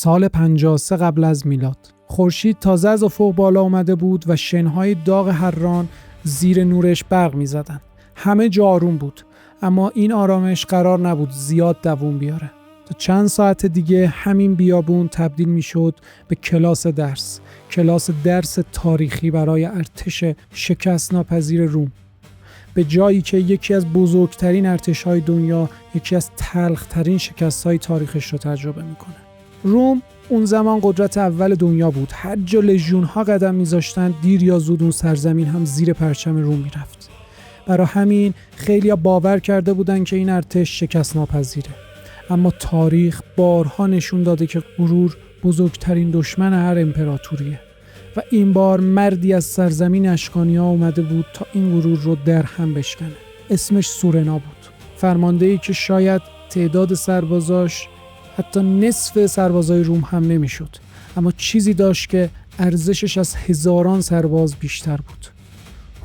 سال 53 قبل از میلاد. خورشید تازه از افق بالا آمده بود و شنهای داغ حران زیر نورش برق می‌زدند. همه جا آروم بود، اما این آرامش قرار نبود زیاد دوام بیاره. تا چند ساعت دیگه همین بیابون تبدیل می‌شد به کلاس درس تاریخی برای ارتش شکست ناپذیر روم. به جایی که یکی از بزرگترین ارتش‌های دنیا یکی از تلخ‌ترین شکست‌های تاریخش رو تجربه می‌کنه. روم اون زمان قدرت اول دنیا بود. هر جا لژیون‌ها قدم می‌ذاشتن دیر یا زود اون سرزمین هم زیر پرچم روم می‌رفت. برای همین خیلی‌ها باور کرده بودن که این ارتش شکست ناپذیره. اما تاریخ بارها نشون داده که غرور بزرگترین دشمن هر امپراتوریه و این بار مردی از سرزمین اشکانی‌ها اومده بود تا این غرور رو در هم بشکنه. اسمش سورنا بود. فرمانده‌ای که شاید تعداد سربازاش حتی نصف سربازای روم هم نمیشد، اما چیزی داشت که ارزشش از هزاران سرباز بیشتر بود: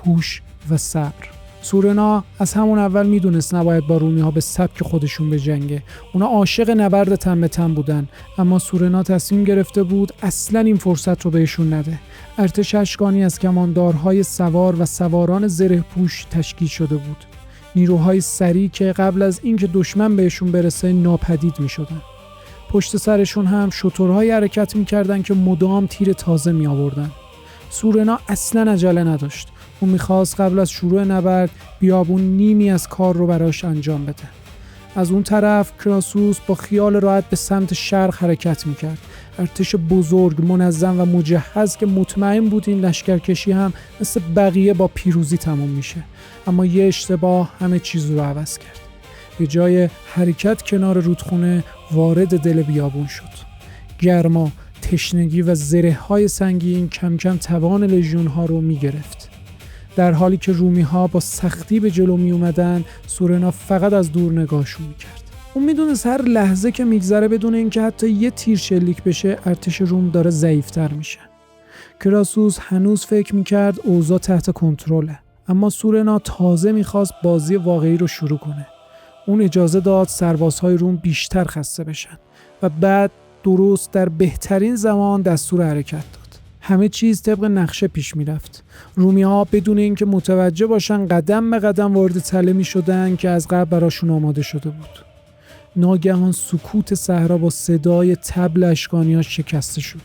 هوش و صبر. سورنا از همون اول میدونست نباید با رومی‌ها به سبک خودشون بجنگه. اونا عاشق نبرد تن به تن بودن، اما سورنا تصمیم گرفته بود اصلاً این فرصت رو بهشون نده. ارتش اشکانی از کماندارهای سوار و سواران زره‌پوش تشکیل شده بود. نیروهای سریع که قبل از اینکه دشمن بهشون برسه ناپدید میشدن. پشت سرشون هم شترهای حرکت میکردن که مدام تیر تازه می آوردن. سورنا اصلاً عجله نداشت. اون میخواست قبل از شروع نبرد بیابون نیمی از کار رو براش انجام بده. از اون طرف کراسوس با خیال راحت به سمت شرق حرکت میکرد. ارتش بزرگ، منظم و مجهز که مطمئن بود این لشکرکشی هم مثل بقیه با پیروزی تموم میشه. اما یه اشتباه همه چیز رو عوض کرد. به جای حرکت کنار رودخونه وارد دل بیابون شد. گرما، تشنگی و زره‌های سنگین کم کم توان لژیون‌ها رو می‌گرفت. در حالی که رومی‌ها با سختی به جلو می‌اومدن، سورنا فقط از دور نگاهشون می‌کرد. اون می‌دونست هر لحظه که می‌گذره بدون اینکه حتی یه تیر شلیک بشه، ارتش روم داره ضعیف‌تر میشه. کراسوس هنوز فکر می‌کرد اوضاع تحت کنترله، اما سورنا تازه می‌خواست بازی واقعی رو شروع کنه. اون اجازه داد سربازهای روم بیشتر خسته بشن و بعد درست در بهترین زمان دستور حرکت داد. همه چیز طبق نقشه پیش میرفت. رومی‌ها بدون اینکه متوجه باشن قدم به قدم وارد تله میشدن که از قبل براشون آماده شده بود. ناگهان سکوت صحرا با صدای طبل اشکانی‌ها شکسته شد.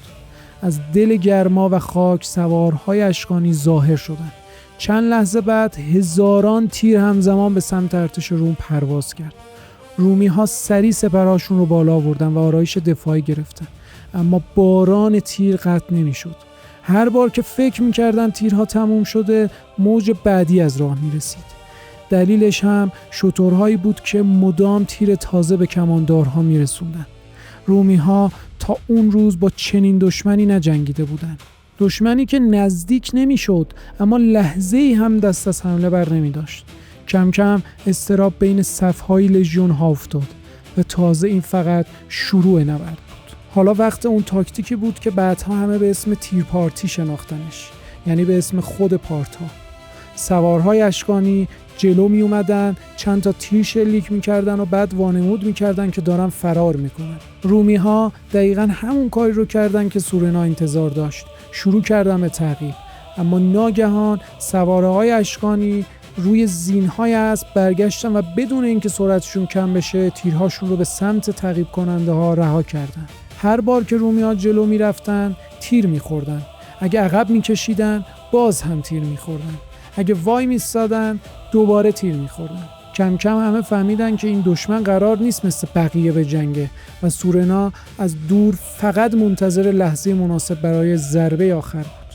از دل گرما و خاک سوارهای اشکانی ظاهر شدند. چند لحظه بعد هزاران تیر همزمان به سمت ارتش روم پرواز کرد. رومی‌ها سریع سپرهاشون رو بالا آوردن و آرایش دفاعی گرفتن، اما باران تیر قطع نمی‌شد. هر بار که فکر می‌کردن تیرها تموم شده، موج بعدی از راه می‌رسید. دلیلش هم شترهایی بود که مدام تیر تازه به کماندارها می‌رسوندن. رومی‌ها تا اون روز با چنین دشمنی نجنگیده بودند. دشمنی که نزدیک نمی‌شد، اما لحظه‌ای هم دست از حمله بر نمی‌داشت. کم کم اضطراب بین صف‌های لژیون‌ها افتاد و تازه این فقط شروع نبرد بود. حالا وقت اون تاکتیکی بود که بعدها همه به اسم تیر پارتی شناختنش، یعنی به اسم خود پارتا. سوارهای اشکانی جلو می اومدن، چند تا تیر شلیک می‌کردن و بعد وانمود می‌کردن که دارن فرار می‌کنن. رومی‌ها دقیقاً همون کاری رو کردن که سورنا انتظار داشت. شروع کردن به تعقیب، اما ناگهان سوارهای اشکانی روی زینهای اسب برگشتن و بدون اینکه سرعتشون کم بشه تیرهاشون رو به سمت تعقیب کننده ها رها کردن. هر بار که رومی‌ها جلو میرفتن تیر میخوردن. اگه عقب میکشیدن باز هم تیر میخوردن. اگه وای میستادن دوباره تیر میخوردن. کم کم همه فهمیدن که این دشمن قرار نیست مثل بقیه به جنگه و سورنا از دور فقط منتظر لحظه مناسب برای ضربه آخر بود.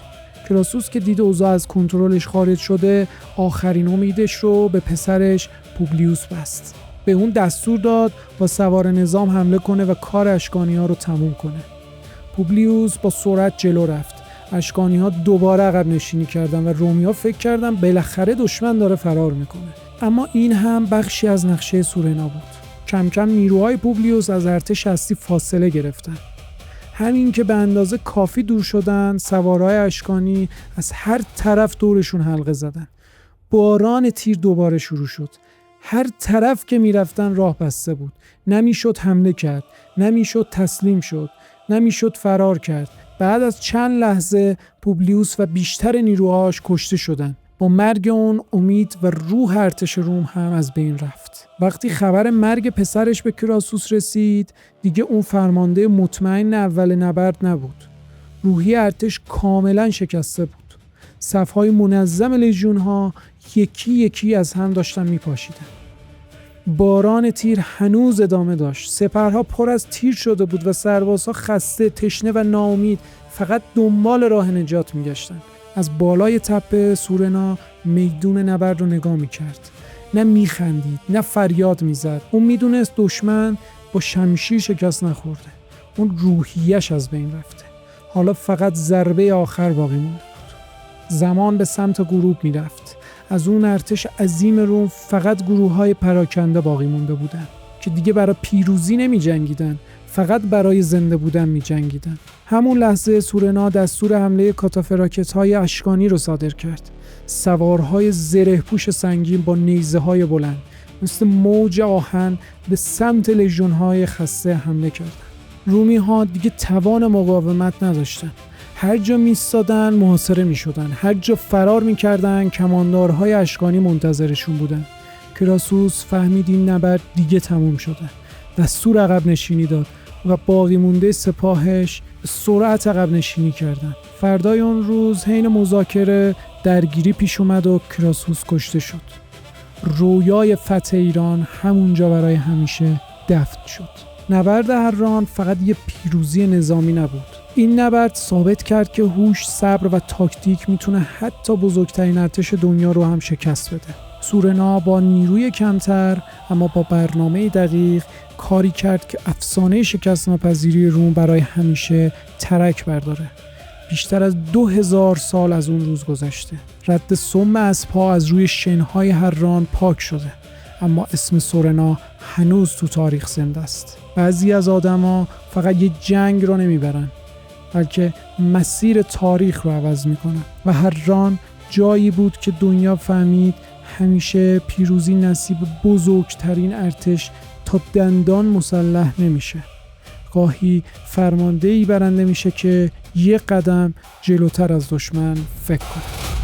کراسوس که دید اوضاع از کنترلش خارج شده، آخرین امیدش رو به پسرش پوبلیوس بست. به اون دستور داد با سوار نظام حمله کنه و کار اشکانی‌ها رو تموم کنه. پوبلیوس با سرعت جلو رفت. اشکانی‌ها دوباره عقب نشینی کردن و رومی‌ها فکر کردن بالاخره دشمن داره فرار میکنه. اما این هم بخشی از نقشه سورنا بود. کم کم نیروهای پوبلیوس از ارتش اصلی فاصله گرفتن. همین که به اندازه کافی دور شدن، سوارهای اشکانی از هر طرف دورشون حلقه زدن. باران تیر دوباره شروع شد. هر طرف که میرفتن راه بسته بود. نمیشد حمله کرد، نمیشد تسلیم شد. نمیشد فرار کرد. بعد از چند لحظه پوبلیوس و بیشتر نیروهاش کشته شدند. با مرگ اون امید و روح ارتش روم هم از بین رفت. وقتی خبر مرگ پسرش به کراسوس رسید، دیگه اون فرمانده مطمئن اول نبرد نبود. روحی ارتش کاملا شکسته بود. صف‌های منظم لژیون‌ها یکی یکی از هم داشتن میپاشیدن. باران تیر هنوز ادامه داشت. سپرها پر از تیر شده بود و سربازها خسته، تشنه و ناامید فقط دنبال راه نجات میگشتن. از بالای تپه سورنا میدون نبرد رو نگاه میکرد. نه میخندید، نه فریاد میزد. اون میدونست دشمن با شمشیر شکست نخورده. اون روحیش از بین رفته. حالا فقط ضربه آخر باقی مونده بود. زمان به سمت غروب میرفت. از اون ارتش عظیم روم فقط گروه‌های پراکنده باقی مونده بودن که دیگه برای پیروزی نمی جنگیدن، فقط برای زنده بودن می جنگیدن. همون لحظه سورنا دستور حمله کاتافراکت‌های اشکانی رو صادر کرد. سوارهای زره‌پوش سنگین با نیزه‌های بلند مثل موج آهن به سمت لژیون‌های خسته حمله کردند. رومی‌ها دیگه توان مقاومت نداشتن. هر جا میستادن محاصره میشدن، هر جا فرار میکردن کماندارهای اشکانی منتظرشون بودن. کراسوس فهمید این نبرد دیگه تموم شده. دستور عقب نشینی داد و باقی مونده سپاهش به سرعت عقب نشینی کردن. فردای اون روز حین مذاکره درگیری پیش اومد و کراسوس کشته شد. رویای فتح ایران همونجا برای همیشه دفن شد. نبرد هران فقط یه پیروزی نظامی نبود. این نبرد ثابت کرد که هوش، صبر و تاکتیک میتونه حتی بزرگترین ارتش دنیا رو هم شکست بده. سورنا با نیروی کمتر اما با برنامه دقیق کاری کرد که افسانه شکست ناپذیری روم برای همیشه ترک برداره. بیشتر از 2000 سال از اون روز گذشته. رد سم اسب‌ها از روی شنهای هران پاک شده. اما اسم سورنا هنوز تو تاریخ زنده است. بعضی از آدما فقط یه جنگ رو نمیبرن، بلکه مسیر تاریخ رو عوض میکنن. و هران جایی بود که دنیا فهمید همیشه پیروزی نصیب بزرگترین ارتش تا دندان مسلح نمیشه. گاهی فرماندهی برنده میشه که یه قدم جلوتر از دشمن فکر کنه.